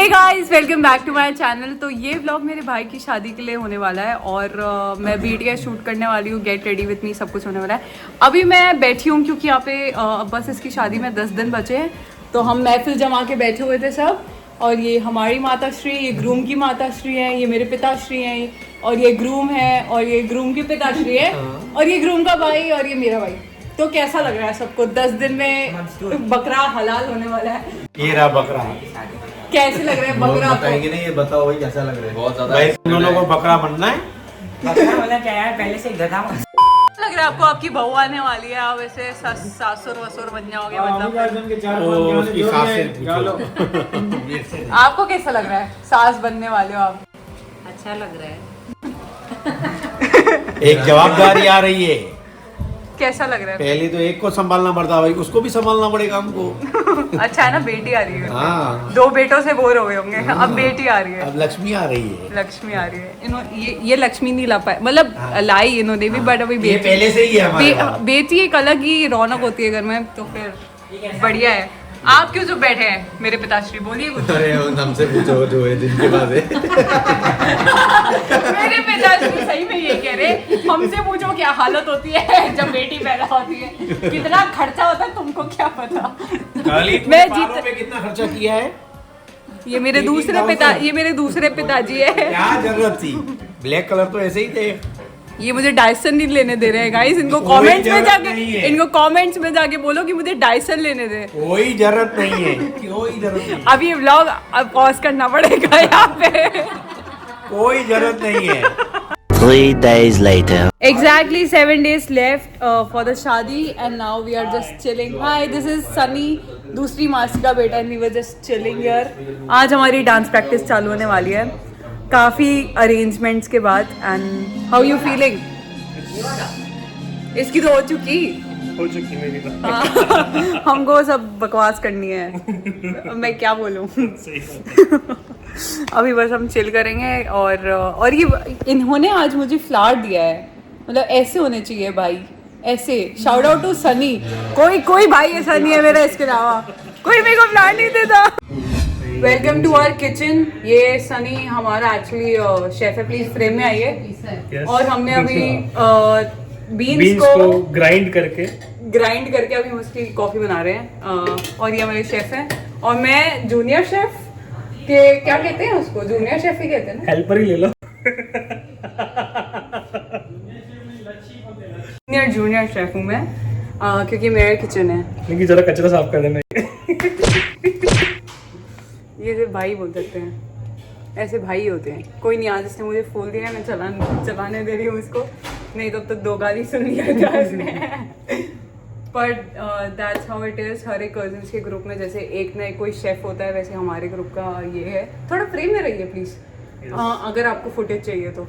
Guys welcome back to my channel. तो ये vlog मेरे भाई की शादी के लिए होने वाला है और मैं BTS शूट करने वाली हूँ। गेट रेडी विथ मी सब कुछ होने वाला है। अभी मैं बैठी हूँ क्योंकि यहाँ पे बस इसकी शादी में 10 दिन बचे हैं, तो हम महफिल जमा के बैठे हुए थे सब। और ये हमारी माताश्री, ये ग्रूम की माताश्री हैं, ये मेरे पिताश्री हैं, और ये ग्रूम है, और ये ग्रूम की पिताश्री है, और ये ग्रूम का भाई, और ये मेरा भाई। तो कैसा लग रहा है सबको? 10 दिन में बकरा हलाल होने वाला है। ये रहा बकरा। कैसे लग रहा है बकरा? बताएंगे नहीं, ये बताओ भाई कैसा लग रहा है? बहुत ज्यादा। भाई तुम दोनों को बकरा बनना है? बकरा वाला क्या है, पहले से गधा लग रहा है आपको आपकी बहू आने वाली है, आप ऐसे सासुर वसुर बन जाओगे मतलब। उसकी सास से पूछो। आपको कैसा लग रहा है सास बनने वाले हो आप? अच्छा लग रहा है। एक जवाबदारी आ रही है। कैसा लग रहा है? पहले तो एक को संभालना पड़ता है भाई, उसको भी संभालना पड़ेगा हमको। अच्छा है ना, बेटी आ रही है। हाँ। 2 बेटों से बोर हो गए होंगे। हाँ। अब बेटी आ रही है। अब लक्ष्मी आ रही है। लक्ष्मी आ रही है। ये लक्ष्मी नहीं ला पाए, मतलब लाई इन्होंने भी, बट अभी ये बेटी पहले से ही है हमारे पास। बेटी एक अलग ही रौनक होती है घर में, तो फिर बढ़िया है। आप क्यों चुप बैठे हैं मेरे पिताश्री? बोलिए कुछ। अरे हमसे पूछो जो है दिन के बाद है। मेरे पिताश्री सही में ये कह रहे, हमसे पूछो क्या हालत होती है जब बेटी पैदा होती है, कितना खर्चा होता है तुमको क्या पता। मैं जीत पे कितना खर्चा किया है? ये मेरे दूसरे पिताजी है। क्या जरूरत थी? ब्लैक कलर तो ऐसे ही थे। ये मुझे डायसन नहीं लेने दे रहे हैं गाइस। इनको कमेंट्स में जाके बोलो कि मुझे डायसन लेने दे। कोई जरूरत नहीं है, कोई जरूरत नहीं। अब ये व्लॉग पॉज करना पड़ेगा यहाँ पे। कोई जरूरत नहीं है। 3 days later. Exactly 7 days left for the शादी and now we are just chilling. Hi, this is Sunny, दूसरी मासी का बेटा, and we were just chilling here. आज हमारी डांस प्रैक्टिस चालू होने वाली है काफ़ी अरेंजमेंट्स के बाद। And how you feeling? इसकी तो हो चुकी मेरी तो। हमको सब बकवास करनी है, मैं क्या बोलूं। अभी बस हम चिल करेंगे और ये इन्होंने आज मुझे फ्लावर दिया है, मतलब ऐसे होने चाहिए भाई, ऐसे। Shout out to Sunny. कोई भाई ऐसा नहीं है मेरा इसके अलावा, कोई मेरे को फ्लावर नहीं देता। Welcome to our kitchen. ये सनी हमारा एक्चुअली शेफ है, प्लीज फ्रेम में आइए। और हमने अभी बीन्स को ग्राइंड करके अभी हम उसकी कॉफी बना रहे हैं। और ये हमारे शेफ हैं और मैं जूनियर शेफ के, क्या कहते हैं उसको? जूनियर शेफ ही कहते हैं ना, हेल्पर ही ले लो। जूनियर शेफ हूँ मैं, क्योंकि मेरा किचन है। लेकिन जरा कचरा साफ कर देना। ये सिर्फ भाई बोल सकते हैं, ऐसे भाई होते हैं। कोई नहीं, आज इसने मुझे फूल दिया है, मैं चलाने दे रही हूँ इसको, नहीं तो अब तक 2 गाली सुन लिया था इसने। पर दैट्स हाउ इट इज़। हर एक कजिन्स के ग्रुप में जैसे एक ना एक कोई शेफ होता है, वैसे हमारे ग्रुप का ये है। थोड़ा फ्रेम में रहिए प्लीज़, अगर आपको फुटेज चाहिए तो।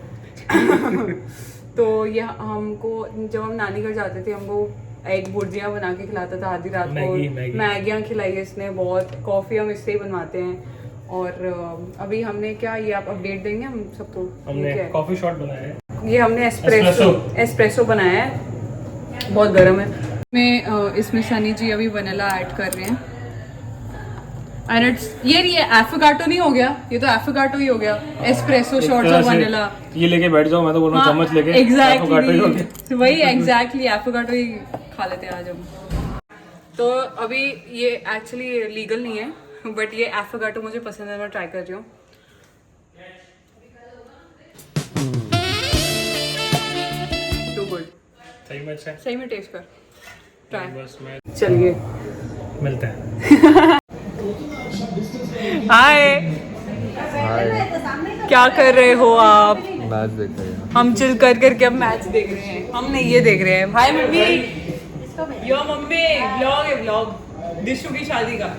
तो ये हमको, जब हम नानी घर जाते थे, हमको एग भुर्जियाँ बना के खिलाता था आधी रात को। मैगियाँ खिलाई है इसने बहुत। कॉफ़ी हम इससे ही बनवाते हैं। और अभी हमने क्या, ये आप अपडेट देंगे हम सबको? हमने कॉफी शॉट बनाया है। ये हमने एस्प्रेसो बनाया है, बहुत गर्म है। इसमें सनी जी अभी वनीला ऐड कर रहे हैं। एंड इट्स ये एफोगाटो नहीं हो गया, ये तो एफोगाटो ही हो गया। एस्प्रेसो शॉट्स और वनीला। ये लेके बैठ जाओ, मैं तो बोल रहा हूं चम्मच लेके। एग्जैक्टली वही, एग्जैक्टली एफोगाटो ही खा लेते हैं आज हम। तो अभी ये एक्चुअली लीगल नहीं है, बट ये एफोगाटो मुझे पसंद है, मैं ट्राई कर रही हूँ। Too good. सही में अच्छा है। सही में टेस्ट कर, ट्राई। बस मैं चलिए मिलते हैं। हाय, क्या कर रहे हो आप? मैच देख रहे हैं। हम चिल करके अब मैच देख रहे हैं। हमने ये देख रहे हैं। हाय मम्मी, यो मम्मी, व्लॉग है, व्लॉग दिशु की शादी का।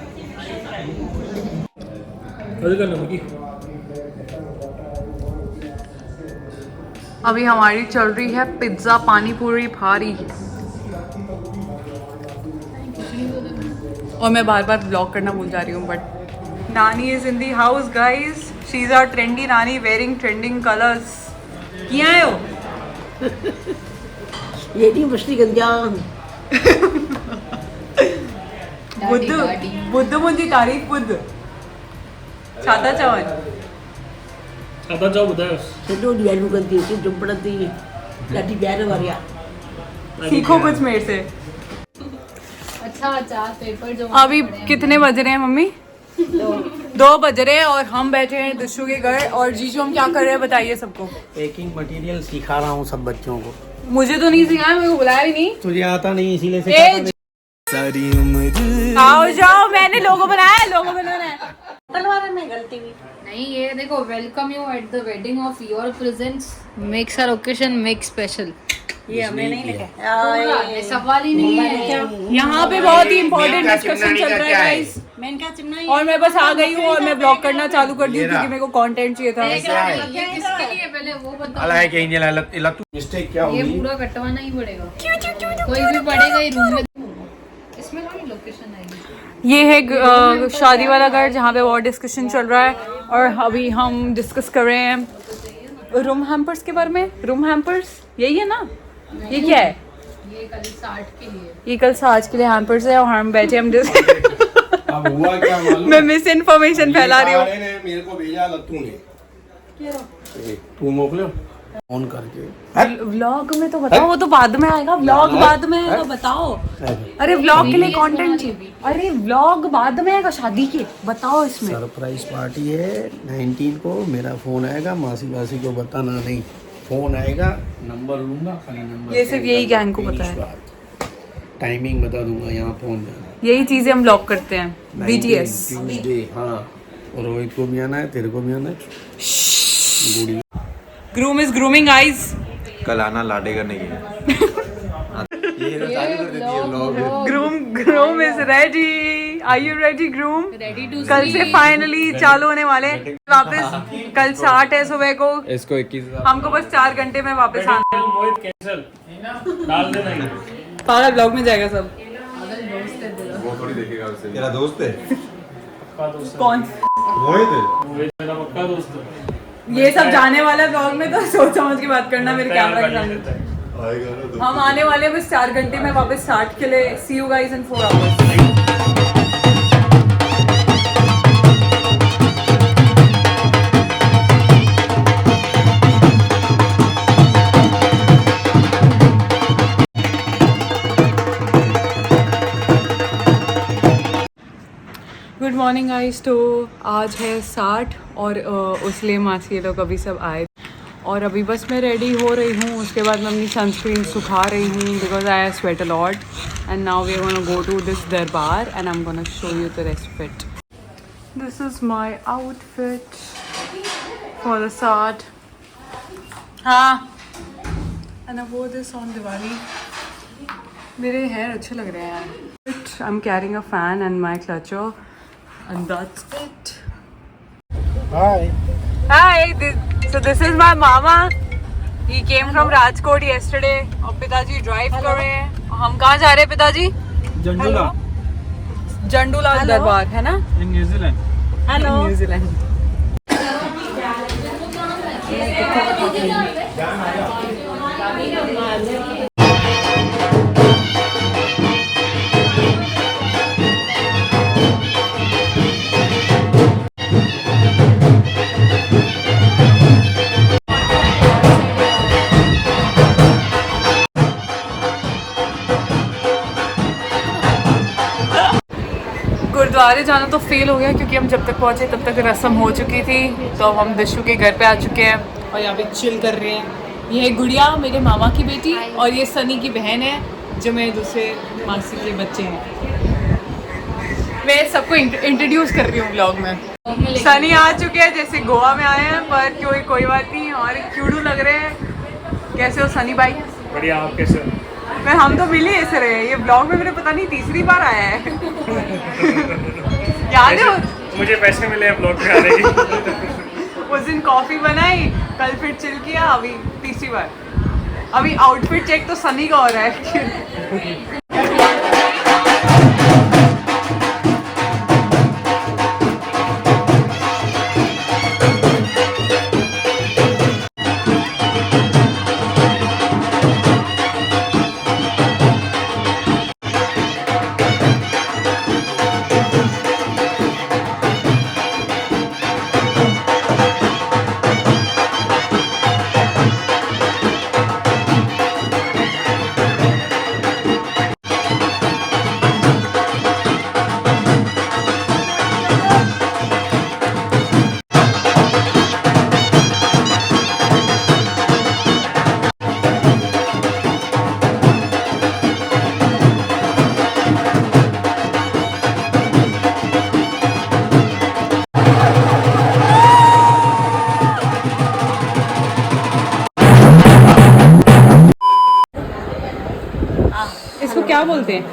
अभी हमारी चल रही है पिज्जा पानी पूरी भारी, और मैं बार व्लॉग करना भूल जा रही हूँ। बट नानी is in the house guys. She is our trendy नानी, वेयरिंग ट्रेंडिंग कलर्स। किया है हो? ये नहीं मछली गंजा। बुद्ध मुंजी तारीफ बुद्ध। सादा चावल सादा चाव बताओ छो दिवाली करती है जो पड़ती है लाठी प्यार वारिया सीखो कुछ मेरे से। अच्छा 4 पेपर जो अभी कितने बज रहे हैं मम्मी? 2 बज रहे हैं और हम बैठे हैं दिशु के घर। और जीजू हम क्या कर रहे हैं बताइए सबको। पेकिंग मटेरियल सिखा रहा हूँ सब बच्चों को। मुझे तो नहीं सिखाया, मेरे को बुलाया भी नहीं। तुझे आता नहीं इसीलिए सिखाता नहीं। आओ जाओ, मैंने लोगो बनाया, लोगो बनाना है। तलवार में गलती हुई नहीं, ये देखो, welcome you at the wedding of your presence makes our occasion make special. ये हमें नहीं लिखा ये सवाल ही नहीं है। यहाँ पे बहुत ही इम्पोर्टेंट डिस्कशन चल रहा है गाइस। मैंने कहा चिमना और मैं बस आ गई हूँ और मैं ब्लॉग करना चालू कर दी हूँ क्योंकि मेरे को कंटेंट चाहिए था। ये किसके लिए पहले वो बताओ। मिस्टेक क्या ये होगी? पूरा कटवाना ही पड़ेगा। कोई भी पड़ेगा ही रूम में। इसमें थोड़ी लोकेशन आएगी। ये है शादी वाला घर जहाँ पे बहुत डिस्कशन चल रहा है और अभी हम डिस्कस कर रहे हैं रूम हैम्पर्स के बारे में। रूम हैम्पर्स यही है ना? ये क्या है? ये कल 60 के लिए। ये कल साज के लिए हैम्पर्स है और हम बैठे हम अब हुआ क्या मालूम? मैं मिस इन्फॉर्मेशन फैला रही हूँ। मेरे को भेजा लत्तू ने। तू मोकलो फोन करके। व्लॉग में तो बताओ, वो तो बाद में आएगा। व्लॉग बाद में आएगा, बताओ। अरे व्लॉग के लिए कंटेंट चाहिए। अरे व्लॉग बाद में आएगा शादी के, बताओ इसमें। सरप्राइज पार्टी है 19 को। मेरा फोन आएगा, मासी वासी को बताना नहीं। फोन आएगा, नंबर लूंगा, खाली नंबर। ये सिर्फ यही गैंग को पता है। टाइमिंग बता दूंगा, यहाँ फोन जाना। यही चीजें हम ब्लॉग करते हैं। BTS। ट्यूसडे, हाँ। और रोहित को भी आना है, तेरे को भी आना है। Gudi groom is grooming eyes. कल आना लाडे करने के लिए। ये तो चालू कर देती है vlog. Groom is ready. Are you ready groom? Ready to कल से फाइनली चालू होने वाले वापस। कल 60 है सुबह को। इसको 21 हमको बस 4 घंटे में वापस आना है। मोहित कैंसिल डाल देना ही। पागल ब्लॉग में जाएगा सब। वो थोड़ी देखेगा उसे। तेरा दोस्त है? पक्का दोस्त है। कौन? मोहित मोहित मेरा पक्का दोस्त है। ये सब जाने वाला ब्लॉग में तो सोच समझ के बात करना मेरे कैमरा के सामने। आएगा ना हम आने वाले हैं बस 4 घंटे में वापस 60 के लिए। See you guys in 4 hours. Good morning guys. तो आज है 60 और उसलिए मासी ये लोग अभी सब आए और अभी बस मैं रेडी हो रही हूँ। उसके बाद मैं अपनी सनस्क्रीन सुखा रही हूँ because I sweat a lot and now we are gonna go to this durbar and I am gonna show you the rest of it. This is my outfit for the 60। हाँ, एंड आई वोर this on Diwali. मेरे hair अच्छे लग रहे हैं यार। I am carrying a fan and my clutch and that's it. Hi, so this is my mama. He came from Rajkot yesterday. और पिताजी ड्राइव कर रहे हैं। हम कहाँ जा रहे हैं पिताजी? जंडूला जंडूलाल दरबार है ना? न्यूजीलैंड। Hello New Zealand. गुरुद्वारे जाना तो फेल हो गया क्योंकि हम जब तक पहुंचे तब तक रस्म हो चुकी थी। तो अब हम दिशु के घर पे आ चुके हैं और यहाँ पे चिल कर रहे हैं। ये है गुड़िया, मेरे मामा की बेटी, और ये सनी की बहन है जो मेरे दूसरे मासी के बच्चे हैं। मैं सबको इंट्रोड्यूस कर रही हूँ ब्लॉग में। सनी आ चुके हैं जैसे गोवा में आए हैं, पर कोई बात नहीं, हमारे क्यूडू लग रहे हैं। कैसे हो सनी भाई? बढ़िया, आप कैसे हो? पर हम तो मिले ऐसे रहे। ये ब्लॉग में मेरे पता नहीं तीसरी बार आया है। याद है मुझे पैसे मिले हैं ब्लॉग पे आने के। उस दिन कॉफी बनाई, कल फिर चिल किया, अभी तीसरी बार। अभी आउटफिट चेक तो सनी का हो रहा है। बोलते हैं?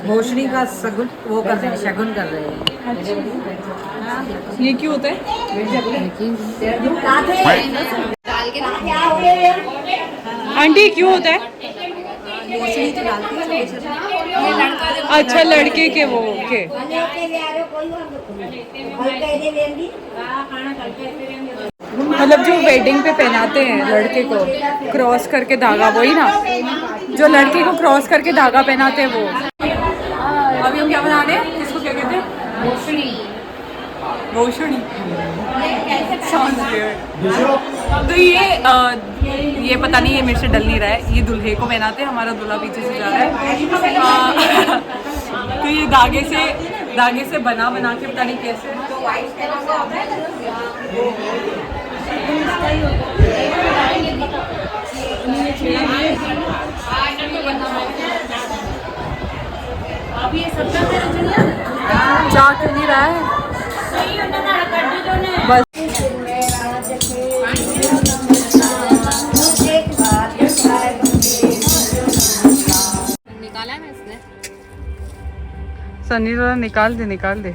भोसड़ी का सगुन वो कर रहे हैं, शगुन कर रहे हैं। ये क्यों होता है? आंटी क्यों होता है? अच्छा लड़के के वो ओके। मतलब जो वेडिंग पे पहनाते हैं लड़के को क्रॉस करके धागा, वही ना जो लड़के को क्रॉस करके धागा पहनाते हैं वो। अभी हम क्या बना रहे हैं? इसको क्या कहते हैं? भोसड़ी। भोसड़ी Sounds weird. तो ये पता नहीं, ये मेरे से डल नहीं रहा है। ये दूल्हे को पहनाते हैं, हमारा दूल्हा पीछे से जा रहा है। तो ये धागे से बना के पता नहीं कैसे। अभी ये सब जा क्यों नहीं रहा है? बस निकाला ना इसने। सनी जरा निकाल दे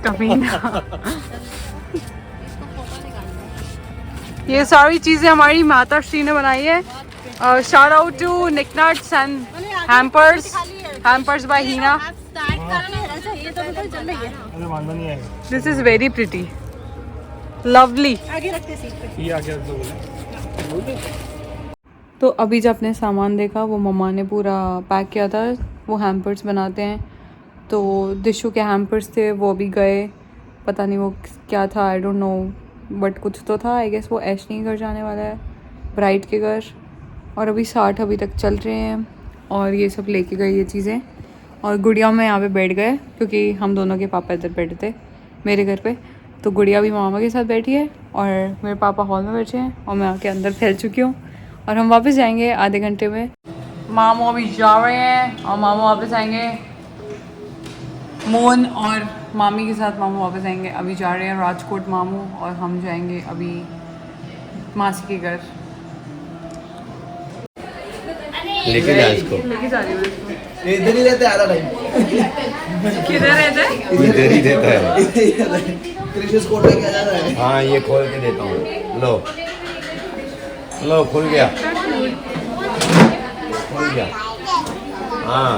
कमीना। ये सारी चीजें हमारी माता श्री ने बनाई है। Shout out to Nicknuts and hampers by Heena. This is very pretty, lovely. तो अभी जब अपने सामान देखा, वो मम्मा ने पूरा पैक किया था। वो हैम्पर्स बनाते हैं, तो दिशु के हैम्पर्स थे, वो भी गए। पता नहीं वो क्या था, आई डोंट नो, बट कुछ तो था। आई गेस वो ऐशनी के घर जाने वाला है, ब्राइड के घर। और अभी 60 अभी तक चल रहे हैं। और ये सब लेके गए ये चीज़ें। और गुड़िया में यहाँ पे बैठ गए, क्योंकि हम दोनों के पापा इधर बैठे थे मेरे घर पे। तो गुड़िया भी मामा के साथ बैठी है और मेरे पापा हॉल में बैठे हैं और मैं आके अंदर फैल चुकी हूँ। और हम वापस जाएंगे आधे घंटे में। मामू अभी जा रहे हैं और मामू वापस आएंगे। मोहन और मामी के साथ मामू वापस आएंगे। अभी जा रहे हैं राजकोट मामू, और हम जाएंगे अभी मासी के घर। लेके जा इसको। लेके जा रही हूँ इसको। इधर ही रहते आधा टाइम। किधर रहते हैं? इधर ही देता है। क्रिशियस कोट लेके आ जाता है। हाँ ये खोल के देता हूँ। लो खुल गया। हाँ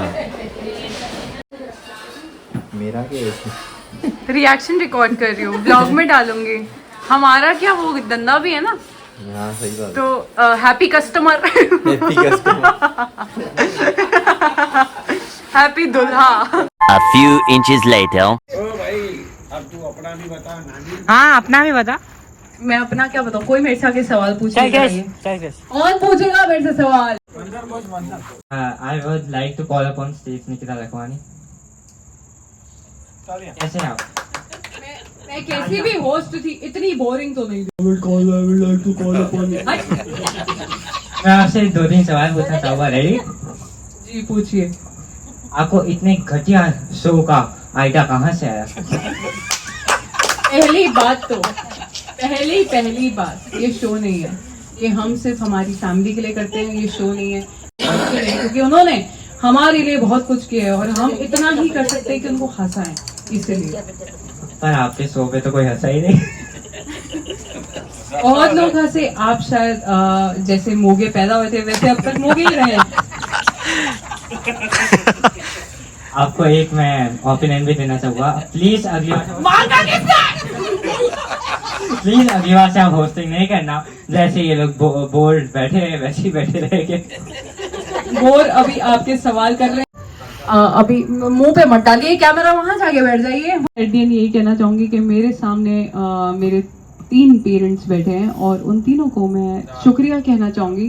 मेरा क्या रिएक्शन रिकॉर्ड कर रही हूँ, ब्लॉग में डालूंगी। हमारा क्या वो धंधा भी है ना। हाँ सही बात। तो हैप्पी कस्टमर। हैप्पी दुल्हा। A few inches later. हाँ अपना भी बता। मैं अपना क्या बताऊँ? कोई मेरे से आके सवाल पूछेगा। कौन पूछेगा मेरे से सवाल? I would like to call upon Steve Nikita Lakhwani. कैसे हैं आप? मैं कैसी भी होस्ट थी, इतनी बोरिंग तो नहीं। मैं आपसे 2-3 सवाल पूछना चाहूँगा। रेडी? जी पूछिए। आपको इतने घटिया शो का आइडिया कहाँ से आया? पहली बात ये शो नहीं है। ये हम सिर्फ हमारी फैमिली के लिए करते हैं। ये शो नहीं है क्योंकि उन्होंने हमारे लिए बहुत कुछ किया है और हम इतना ही कर सकते हैं कि उनको हंसाएं, इसलिए। पर आपके शो पे तो कोई हंसा ही नहीं। बहुत लोग हंसे। आप शायद जैसे मोगे पैदा हुए थे वैसे अब तक मोगे ही रहे। आपको एक मैं ओपिनियन भी देना चाहूँगा। प्लीज अगली बार से आप होस्टिंग नहीं करना। जैसे ये लोग बोर्ड बैठे हैं वैसे ही बैठे रहेंगे। बोर अभी आपके सवाल कर रहे हैं। अभी मुंह पे मत डालिए कैमरा, वहां जाके बैठ जाइए। एडियन यही कहना चाहूंगी कि मेरे सामने मेरे 3 पेरेंट्स बैठे हैं और उन तीनों को मैं शुक्रिया कहना चाहूंगी।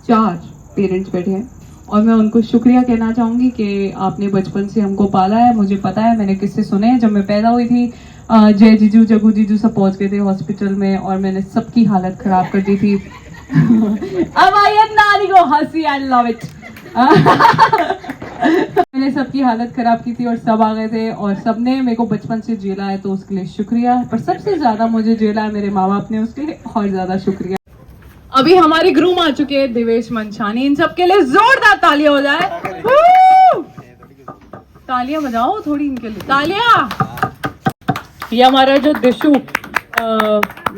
4 पेरेंट्स बैठे हैं और मैं उनको शुक्रिया कहना चाहूंगी कि आपने बचपन से हमको पाला है। मुझे पता है, मैंने किससे सुने हैं। जब मैं पैदा हुई थी जय जीजू जगू जीजू सब पहुंच गए थे हॉस्पिटल में और मैंने सबकी हालत खराब कर दी थी। अब आई नानी को हंसी, आई लव इट। मैंने सबकी हालत खराब की थी और सब आ गए थे और सबने मेरे को बचपन से झेला है, तो उसके लिए शुक्रिया। पर सबसे ज्यादा मुझे झेला है मेरे माँ बाप ने, उसके लिए और ज्यादा शुक्रिया। अभी हमारे ग्रूम आ चुके हैं दिवेश मंछानी, इन सब के लिए जोरदार तालियां हो जाए। Woo! तालियां बजाओ थोड़ी इनके लिए, तालियां। ये हमारा जो दिशु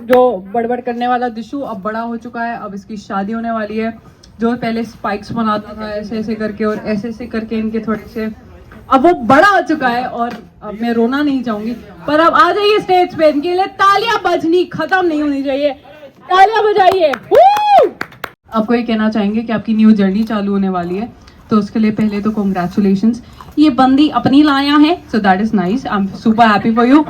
जो बड़बड़ करने वाला दिशु अब बड़ा हो चुका है, अब इसकी शादी होने वाली है। जो पहले स्पाइक्स बनाता था ऐसे ऐसे करके और ऐसे ऐसे करके इनके थोड़े से, अब वो बड़ा हो चुका है और अब मैं रोना नहीं चाहूंगी, पर अब आ जाइए स्टेज पे, इनके लिए तालियां बजनी खत्म नहीं होनी चाहिए, तालियां बजाइए। आपको ये कहना चाहेंगे कि आपकी न्यू जर्नी चालू होने वाली है, तो उसके लिए पहले तो कॉन्ग्रेचुलेशंस। ये बंदी अपनी लाया है, so that is nice, I am super happy for you.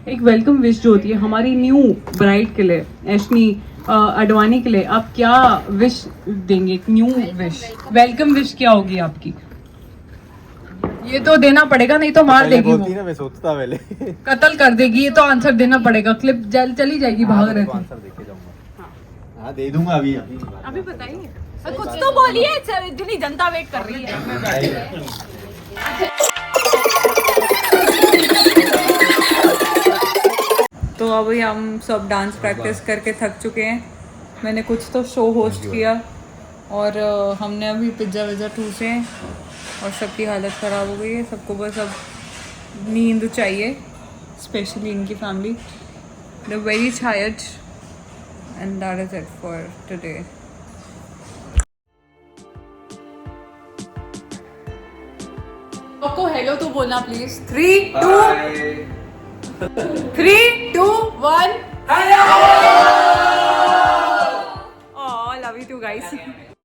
एक वेलकम विश जो होती है हमारी न्यू ब्राइड के लिए, ऐशनी अडवाणी के लिए, आप क्या विश देंगे? एक न्यू विश, वेलकम विश क्या होगी आपकी? ये तो देना पड़ेगा, नहीं तो मार देगी वो, मैं सोचता पहले कत्ल कर देगी। ये तो आंसर देना पड़ेगा, क्लिप चली जाएगी भाग रहे थे। देखे जाऊंगा। हाँ दे दूंगा अभी अभी बताइए, कुछ तो बोलिए, इतनी जनता वेट कर रही है। तो अभी हम सब डांस प्रैक्टिस करके थक चुके हैं। मैंने कुछ तो शो होस्ट किया और हमने अभी पिज्ज़ा विज़्ज़ा ठूसे हैं और सबकी हालत ख़राब हो गई है। सबको बस अब नींद चाहिए, स्पेशली इनकी फैमिली। They are very tired and that is it for today. आपको हेलो तो बोलना प्लीज। 3 2 1 हेलो।